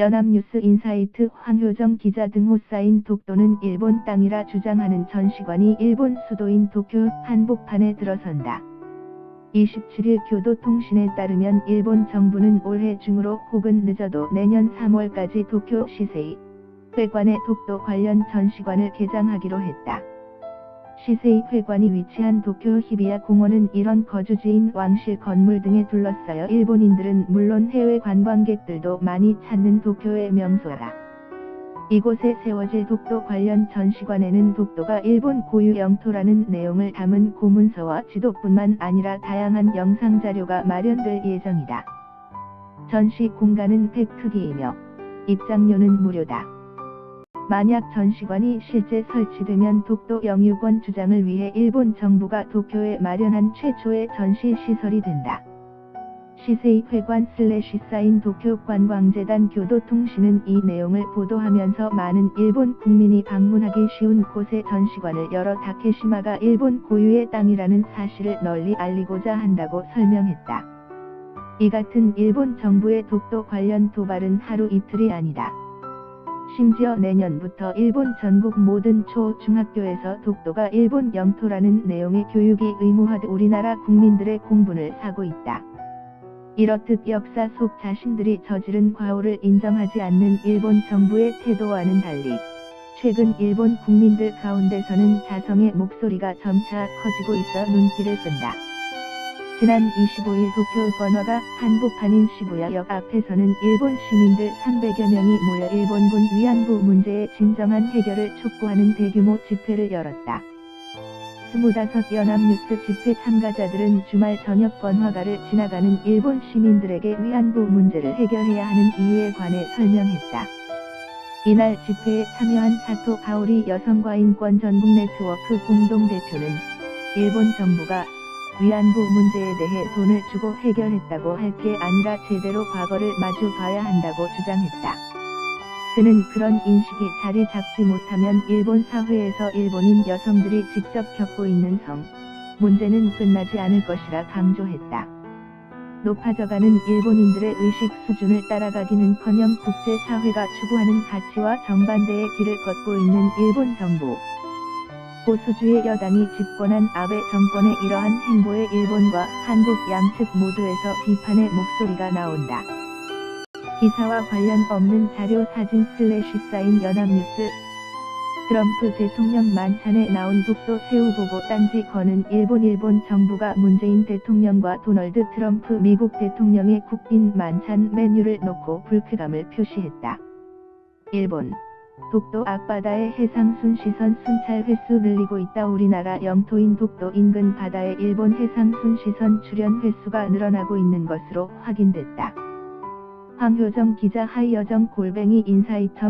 연합뉴스 인사이트 황효정 기자 등 호사인 독도는 일본 땅이라 주장하는 전시관이 일본 수도인 도쿄 한복판에 들어선다. 27일 교도통신에 따르면 일본 정부는 올해 중으로 혹은 늦어도 내년 3월까지 도쿄 시세이 회관에 독도 관련 전시관을 개장하기로 했다. 시세이 회관이 위치한 도쿄 히비야 공원은 일원 거주지인 왕실 건물 등에 둘러싸여 일본인들은 물론 해외 관광객들도 많이 찾는 도쿄의 명소다. 이곳에 세워질 독도 관련 전시관에는 독도가 일본 고유 영토라는 내용을 담은 고문서와 지도뿐만 아니라 다양한 영상자료가 마련될 예정이다. 전시 공간은 100크기이며 입장료는 무료다. 만약 전시관이 실제 설치되면 독도 영유권 주장을 위해 일본 정부가 도쿄에 마련한 최초의 전시 시설이 된다. 시세이 회관 사인 도쿄 관광재단 교도통신은 이 내용을 보도하면서 많은 일본 국민이 방문하기 쉬운 곳에 전시관을 열어 다케시마가 일본 고유의 땅이라는 사실을 널리 알리고자 한다고 설명했다. 이 같은 일본 정부의 독도 관련 도발은 하루 이틀이 아니다. 심지어 내년부터 일본 전국 모든 초, 중학교에서 독도가 일본 영토라는 내용의 교육이 의무화돼 우리나라 국민들의 공분을 사고 있다. 이렇듯 역사 속 자신들이 저지른 과오를 인정하지 않는 일본 정부의 태도와는 달리 최근 일본 국민들 가운데서는 자성의 목소리가 점차 커지고 있어 눈길을 끈다. 지난 25일 도쿄 번화가 한복판인 시부야역 앞에서는 일본 시민들 300여 명이 모여 일본군 위안부 문제의 진정한 해결을 촉구하는 대규모 집회를 열었다. 25 연합뉴스 집회 참가자들은 주말 저녁 번화가를 지나가는 일본 시민들에게 위안부 문제를 해결해야 하는 이유에 관해 설명했다. 이날 집회에 참여한 사토 가오리 여성과 인권 전국 네트워크 공동대표는 일본 정부가 위안부 문제에 대해 돈을 주고 해결했다고 할 게 아니라 제대로 과거를 마주 봐야 한다고 주장했다. 그는 그런 인식이 자리 잡지 못하면 일본 사회에서 일본인 여성들이 직접 겪고 있는 성 문제는 끝나지 않을 것이라 강조했다. 높아져가는 일본인들의 의식 수준을 따라가기는커녕 국제사회가 추구하는 가치와 정반대의 길을 걷고 있는 일본 정부. 보수주의 여당이 집권한 아베 정권의 이러한 행보에 일본과 한국 양측 모두에서 비판의 목소리가 나온다. 기사와 관련 없는 자료 사진 사인 연합뉴스 트럼프 대통령 만찬에 나온 독도 새우 보고 딴지 거는 일본 정부가 문재인 대통령과 도널드 트럼프 미국 대통령의 국빈 만찬 메뉴를 놓고 불쾌감을 표시했다. 일본 독도 앞바다의 해상 순시선 순찰 횟수 늘리고 있다. 우리나라 영토인 독도 인근 바다의 일본 해상 순시선 출현 횟수가 늘어나고 있는 것으로 확인됐다. 황효정 기자 하이여정 @insight.co.kr